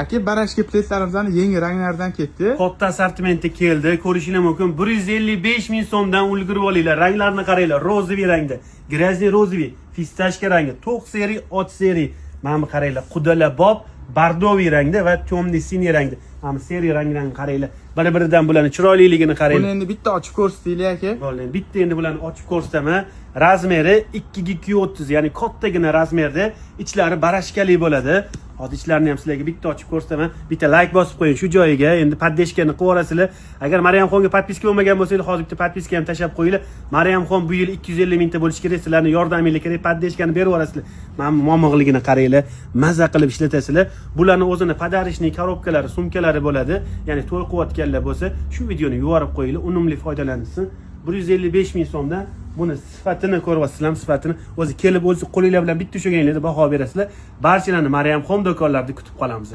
Aka barashka pletlarimizdan yangi ranglardan ketdi. Katta assortimenti keldi. Ko'rishingiz mumkin. 155 ming so'mdan ulgurib olinglar. Ranglarni qaranglar. Rozeviy rangda, grazniy rozeviy, fistashka rangi, to'q seri, och seri. Mana bu qaranglar. Qudalabob bardoviy rangda va to'mli siniy rangda. Mana seri ranglarni qaranglar. Bir-biridan bularning chiroyliligini qaranglar. Buni endi bitta ochib ko'rsataylik aka. Bo'ldi. Bitta endi bularni ochib ko'rsataman. Razmeri 2 ga 230, ya'ni kattagina razmerda, ichlari barashkali bo'ladi. Hozir ichlarini ham sizlarga bitta ochib ko'rsataman. Bitta like bosib qo'ying shu joyiga. Endi podpishkani qilib olasizlar. Agar Maryamxonga podpiska bo'lmagan bo'lsangiz, hozir bitta podpiska ham tashab qo'yinglar. Maryamxon bu yil 250 mingta bo'lishi kerak. Sizlarning yordamingizga kerak, podpishkani berib olasizlar. Mana momog'ligini qaranglar. Maza qilib ishlatasizlar. Bularning o'zini podarishning korobkalari, sumkalari bo'ladi. Ya'ni to'y qilayotganlar bo'lsa, shu videoni yuborib qo'yinglar, unumli foydalansin. 155 ming so'mdan buni sifatini ko'ryapsizlar, sifatini o'zi kelib o'zi qo'linglar bilan bitta ushlaganinglarda baho berasizlar. Barchalarni Maryamxon do'konlarida kutib qolamiz.